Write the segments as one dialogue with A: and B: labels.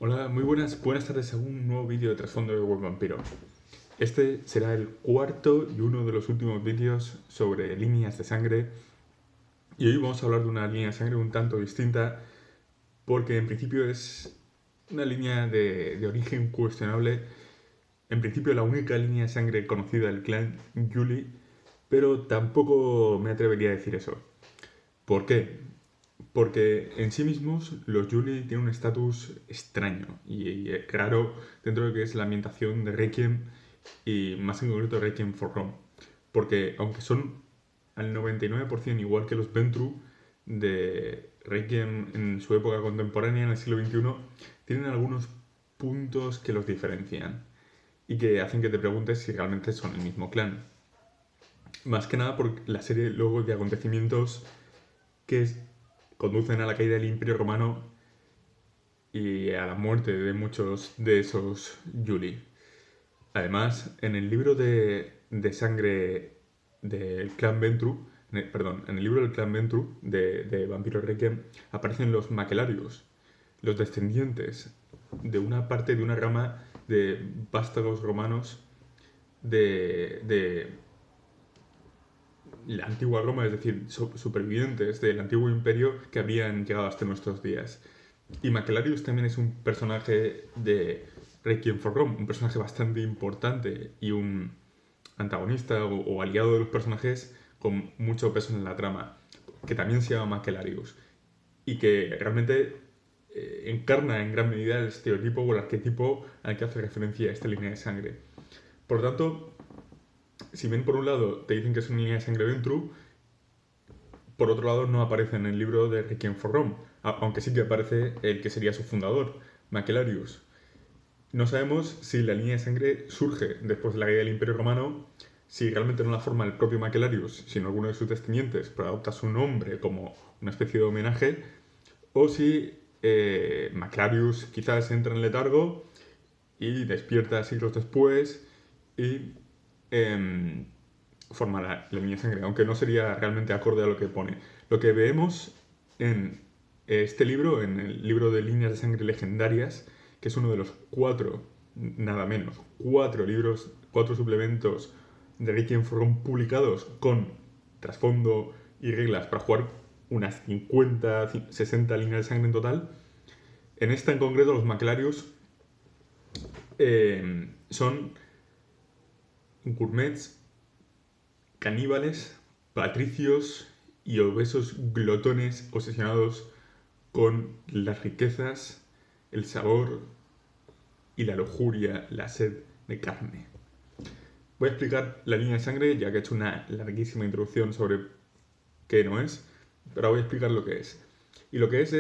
A: Hola, muy buenas tardes a un nuevo vídeo de trasfondo de Web Vampiro. Este será el cuarto y uno de los últimos vídeos sobre líneas de sangre. Y hoy vamos a hablar de una línea de sangre un tanto distinta, porque en principio es una línea de origen cuestionable. En principio la única línea de sangre conocida del clan Yuli, pero tampoco me atrevería a decir eso. ¿Por qué? Porque en sí mismos los Yuli tienen un estatus extraño y raro dentro de lo que es la ambientación de Requiem y más en concreto Requiem for Rome. Porque aunque son al 99% igual que los Ventru de Requiem en su época contemporánea, en el siglo XXI, tienen algunos puntos que los diferencian y que hacen que te preguntes si realmente son el mismo clan. Más que nada por la serie luego de acontecimientos que conducen a la caída del Imperio Romano y a la muerte de muchos de esos Yuli. Además, en el libro de sangre del clan Ventru, en el libro del clan Ventru de Vampiro Requiem, aparecen los Maquelarios, los descendientes de una parte de una rama de vástagos romanos de la antigua Roma, es decir, supervivientes del antiguo imperio que habrían llegado hasta nuestros días. Y Macellarius también es un personaje de Requiem for Rome, un personaje bastante importante y un antagonista o aliado de los personajes con mucho peso en la trama, que también se llama Macellarius y que realmente encarna en gran medida el estereotipo o el arquetipo al que hace referencia esta línea de sangre. Por lo tanto, si bien por un lado te dicen que es una línea de sangre Ventru, por otro lado no aparece en el libro de Requiem for Rome, aunque sí que aparece el que sería su fundador, Macellarius. No sabemos si la línea de sangre surge después de la caída del Imperio Romano, si realmente no la forma el propio Macellarius, sino alguno de sus descendientes, pero adopta su nombre como una especie de homenaje, o si Macellarius quizás entra en letargo y despierta siglos después y eh, forma la línea de sangre, aunque no sería realmente acorde a lo que pone. Lo que vemos en este libro, en el libro de líneas de sangre legendarias, que es uno de los cuatro, nada menos, cuatro libros, cuatro suplementos de Requiem for Rome publicados con trasfondo y reglas para jugar unas 50, 60 líneas de sangre en total. En esta en concreto, los Maclarius son gourmets, caníbales, patricios y obesos glotones obsesionados con las riquezas, el sabor y la lujuria, la sed de carne. Voy a explicar la línea de sangre, ya que he hecho una larguísima introducción sobre qué no es, pero voy a explicar lo que es. Y lo que es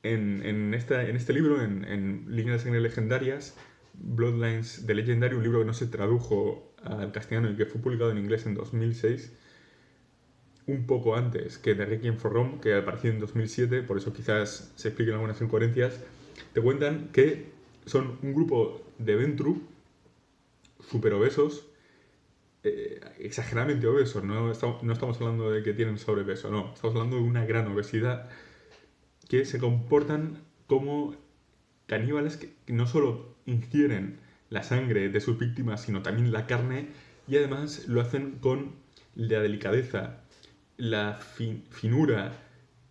A: en este libro, en Líneas de Sangre Legendarias, Bloodlines de Legendary, un libro que no se tradujo al castellano y que fue publicado en inglés en 2006, un poco antes que The Requiem for Rome, que apareció en 2007, por eso quizás se expliquen algunas incoherencias, te cuentan que son un grupo de Ventru super obesos, exageradamente obesos, no estamos hablando de que tienen sobrepeso, no, estamos hablando de una gran obesidad, que se comportan como caníbales que no solo ingieren la sangre de sus víctimas, sino también la carne, y además lo hacen con la delicadeza, la finura,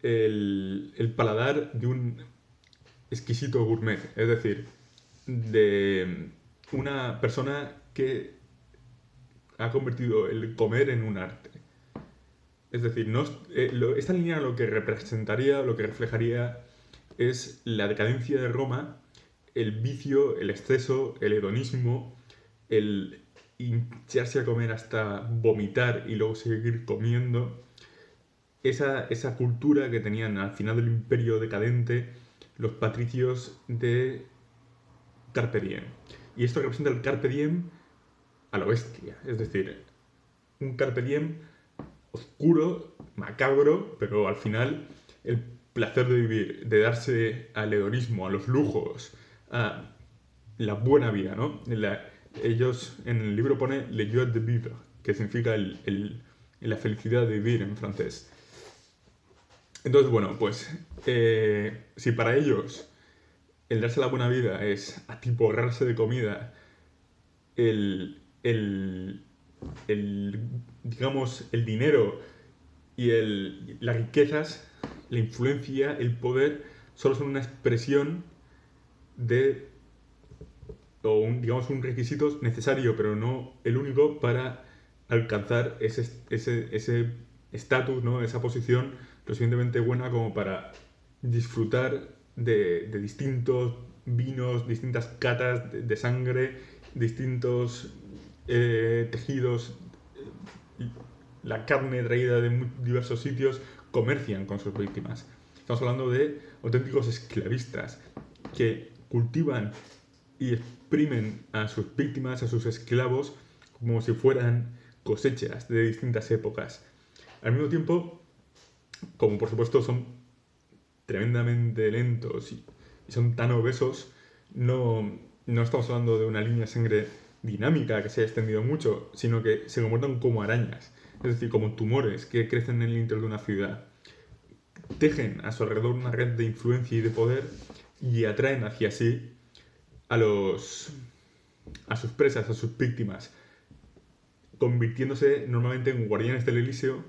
A: el paladar de un exquisito gourmet, es decir, de una persona que ha convertido el comer en un arte. Es decir, esta línea lo que representaría, lo que reflejaría es la decadencia de Roma, el vicio, el exceso, el hedonismo, el hincharse a comer hasta vomitar y luego seguir comiendo. Esa cultura que tenían al final del imperio decadente los patricios de Carpe Diem. Y esto representa el Carpe Diem a lo bestia. Es decir, un Carpe Diem oscuro, macabro, pero al final el placer de vivir, de darse al hedonismo, a los lujos, a la buena vida, ¿no? Ellos en el libro pone le joie de vivre, que significa la felicidad de vivir en francés. Entonces, bueno, pues si para ellos el darse la buena vida es atiborrarse de comida, el, digamos, el dinero y las riquezas, la influencia, el poder, solo son una expresión de, o digamos, un requisito necesario, pero no el único para alcanzar ese estatus, ¿no? Esa posición lo suficientemente buena como para disfrutar de distintos vinos, distintas catas de sangre, distintos tejidos, la carne traída de diversos sitios, comercian con sus víctimas. Estamos hablando de auténticos esclavistas que cultivan y exprimen a sus víctimas, a sus esclavos, como si fueran cosechas de distintas épocas. Al mismo tiempo, como por supuesto son tremendamente lentos y son tan obesos, no estamos hablando de una línea de sangre dinámica que se haya extendido mucho, sino que se comportan como arañas, es decir, como tumores que crecen en el interior de una ciudad. Tejen a su alrededor una red de influencia y de poder y atraen hacia sí a sus presas, a sus víctimas, convirtiéndose normalmente en guardianes del Elíseo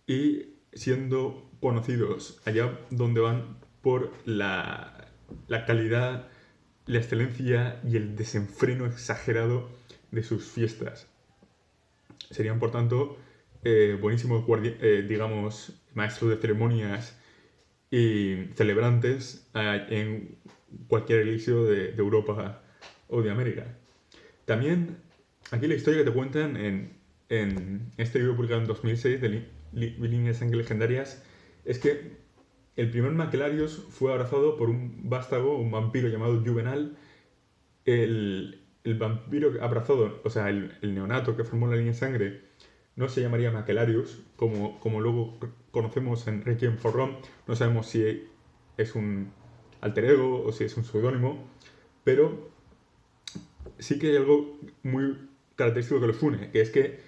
A: y siendo conocidos allá donde van por la calidad, la excelencia y el desenfreno exagerado de sus fiestas. Serían, por tanto, buenísimos, digamos, maestros de ceremonias y celebrantes en cualquier elixir de Europa o de América. También, aquí la historia que te cuentan en este libro publicado en 2006 de Líneas de Sangre Legendarias es que el primer Macellarius fue abrazado por un vástago, un vampiro llamado Juvenal. El vampiro abrazado, o sea, el neonato que formó la línea de sangre, no se llamaría Macellarius, como luego conocemos en Requiem for Rome. No sabemos si es un alter ego o si es un seudónimo, pero sí que hay algo muy característico que los une, que es que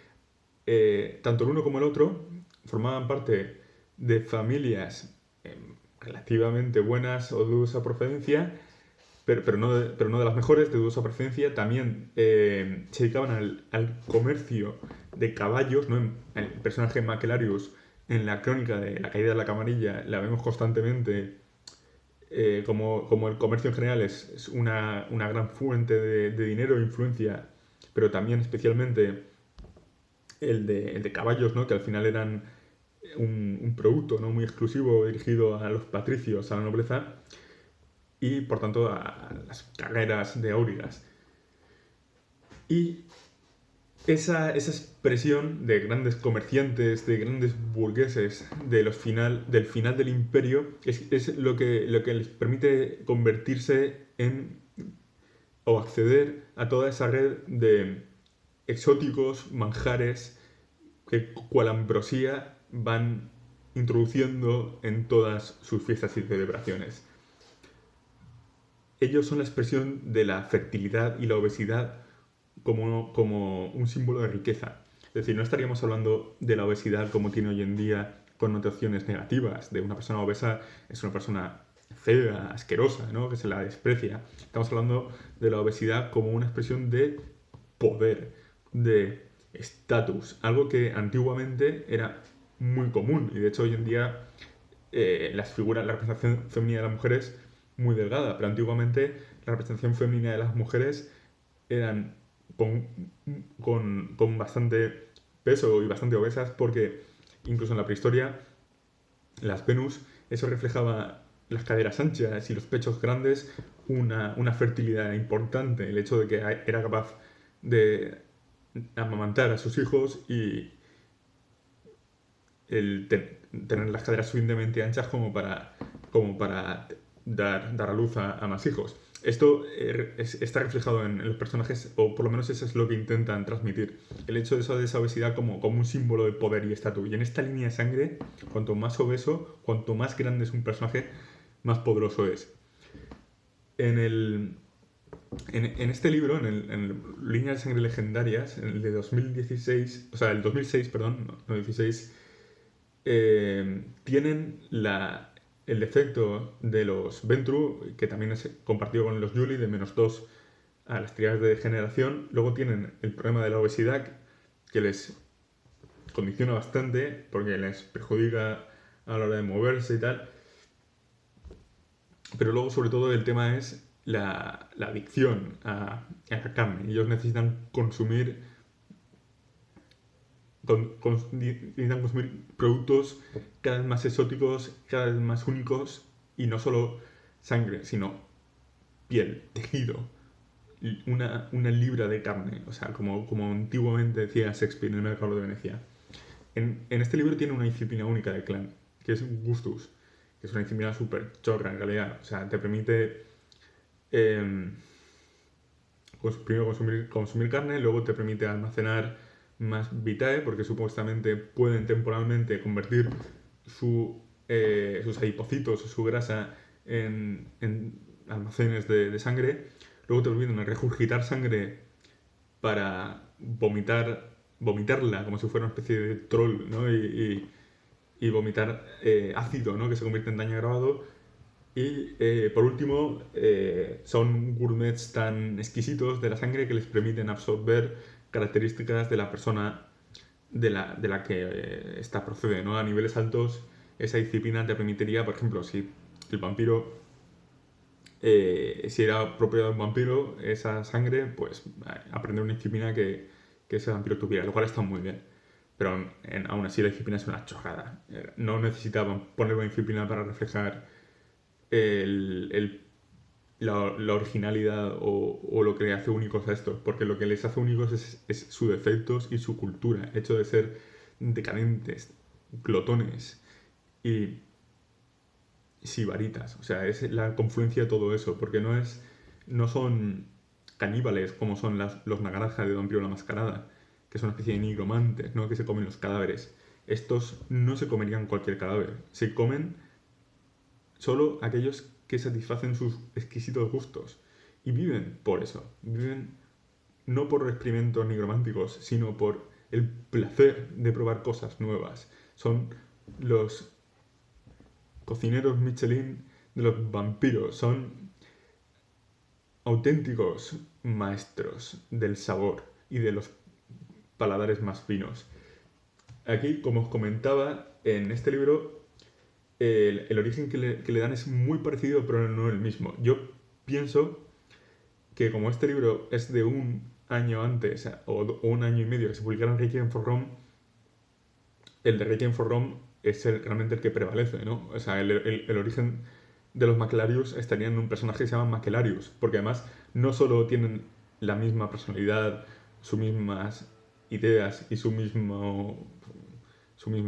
A: tanto el uno como el otro formaban parte de familias relativamente buenas o de dudosa procedencia, pero no de las mejores, de dudosa procedencia. También se dedicaban al comercio de caballos, ¿no? El personaje Macellarius en la crónica de la caída de la camarilla la vemos constantemente, como el comercio en general es una gran fuente de dinero e influencia, pero también especialmente el de caballos, ¿no? Que al final eran un producto, ¿no? Muy exclusivo dirigido a los patricios, a la nobleza y por tanto a las carreras de aurigas. Y esa expresión de grandes comerciantes, de grandes burgueses del final del imperio es lo que les permite convertirse en o acceder a toda esa red de exóticos manjares que cual ambrosía van introduciendo en todas sus fiestas y celebraciones. Ellos son la expresión de la fertilidad y la obesidad como un símbolo de riqueza. Es decir, no estaríamos hablando de la obesidad como tiene hoy en día connotaciones negativas, de una persona obesa es una persona fea, asquerosa, ¿no? Que se la desprecia. Estamos hablando de la obesidad como una expresión de poder, de estatus, algo que antiguamente era muy común y de hecho hoy en día la representación femenina de las mujeres muy delgada, pero antiguamente la representación femenina de las mujeres eran con bastante peso y bastante obesas, porque incluso en la prehistoria las Venus, eso reflejaba las caderas anchas y los pechos grandes, una fertilidad importante, el hecho de que era capaz de amamantar a sus hijos y tener las caderas suficientemente anchas como para dar a luz a más hijos. Esto está reflejado en los personajes, o por lo menos eso es lo que intentan transmitir. El hecho de esa obesidad como un símbolo de poder y estatus. Y en esta línea de sangre, cuanto más obeso, cuanto más grande es un personaje, más poderoso es. En este libro, en Línea de Sangre Legendarias, en el de 2016, o sea, el 2006, perdón, no 16, tienen el defecto de los Ventru, que también es compartido con los Yuli, de -2 a las tiradas de degeneración. Luego tienen el problema de la obesidad, que les condiciona bastante porque les perjudica a la hora de moverse y tal. Pero luego, sobre todo, el tema es la adicción a la carne. Ellos necesitan consumir necesitan consumir productos cada vez más exóticos, cada vez más únicos, y no solo sangre, sino piel, tejido, una libra de carne, o sea, como antiguamente decía Shakespeare en el Mercado de Venecia. En este libro tiene una disciplina única de clan, que es Gustus, que es una disciplina súper chorra en realidad, o sea, te permite primero consumir carne, luego te permite almacenar más vitae, porque supuestamente pueden temporalmente convertir sus adipocitos o su grasa en almacenes de sangre. Luego te permiten regurgitar sangre para vomitarla como si fuera una especie de troll, ¿no? Y vomitar ácido, ¿no? Que se convierte en daño agravado. Y por último, son gourmets tan exquisitos de la sangre que les permiten absorber características de la persona de la que esta procede, ¿no? A niveles altos, esa disciplina te permitiría, por ejemplo, si el vampiro, si era propiedad de un vampiro, esa sangre, pues aprender una disciplina que ese vampiro tuviera, lo cual está muy bien. Pero aún así la disciplina es una chorrada. No necesitaban poner una disciplina para reflejar la originalidad o lo que le hace únicos a estos, porque lo que les hace únicos es sus defectos y su cultura, el hecho de ser decadentes, glotones y sibaritas, o sea, es la confluencia de todo eso, porque no son caníbales como son los Nagaraja de Vampiro la Mascarada, que son una especie de nigromantes, ¿no? Que se comen los cadáveres. Estos no se comerían cualquier cadáver, se comen solo aquellos que satisfacen sus exquisitos gustos. Y viven por eso. Viven no por experimentos nigrománticos, sino por el placer de probar cosas nuevas. Son los cocineros Michelin de los vampiros. Son auténticos maestros del sabor y de los paladares más finos. Aquí, como os comentaba, en este libro el origen que le dan es muy parecido, pero no el mismo. Yo pienso que como este libro es de un año antes o un año y medio que se publicara en Requiem for Rome, el de Requiem for Rome es realmente el que prevalece, ¿no? O sea, el origen de los Macellarius estaría en un personaje que se llama Macellarius, porque además no solo tienen la misma personalidad, sus mismas ideas y su misma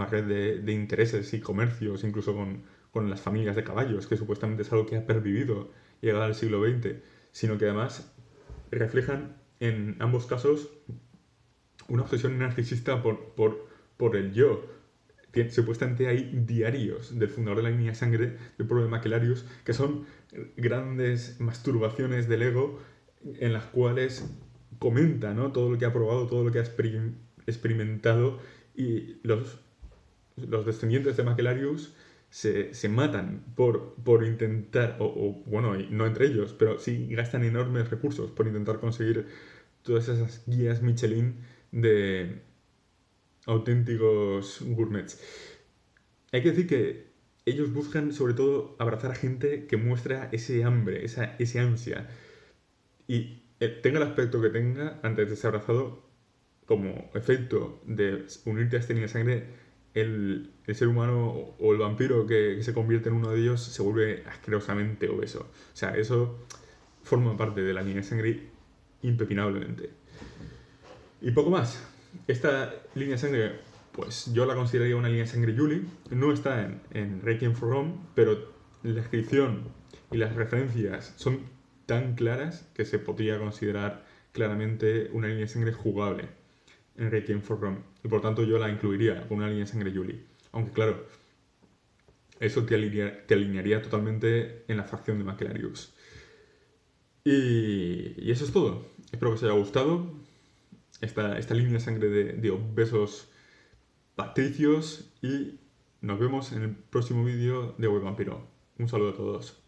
A: red de intereses y comercios, incluso con las familias de caballos, que supuestamente es algo que ha pervivido llegado al siglo XX, sino que además reflejan en ambos casos una obsesión narcisista por el yo. Supuestamente hay diarios del fundador de la línea de sangre del pueblo de Macellarius que son grandes masturbaciones del ego en las cuales comenta, ¿no? Todo lo que ha probado, todo lo que ha experimentado, y los descendientes de Macellarius se matan por intentar, bueno, no entre ellos, pero sí gastan enormes recursos por intentar conseguir todas esas guías Michelin de auténticos gourmets. Hay que decir que ellos buscan sobre todo abrazar a gente que muestra ese hambre, ese ansia. Y tenga el aspecto que tenga, antes de ser abrazado, como efecto de unirte a esta línea de sangre, el ser humano o el vampiro que se convierte en uno de ellos se vuelve asquerosamente obeso. O sea, eso forma parte de la línea de sangre impepinablemente. Y poco más. Esta línea de sangre, pues yo la consideraría una línea de sangre Yuli. No está en Requiem for Rome, pero la descripción y las referencias son tan claras que se podría considerar claramente una línea de sangre jugable en Requiem for Rome. Y por tanto yo la incluiría con una línea de sangre Yuli. Aunque claro, eso te alinearía totalmente en la facción de Macellarius. Y eso es todo. Espero que os haya gustado esta línea de sangre de obesos patricios, y Nos vemos en el próximo vídeo de Web Vampiro. Un saludo a todos.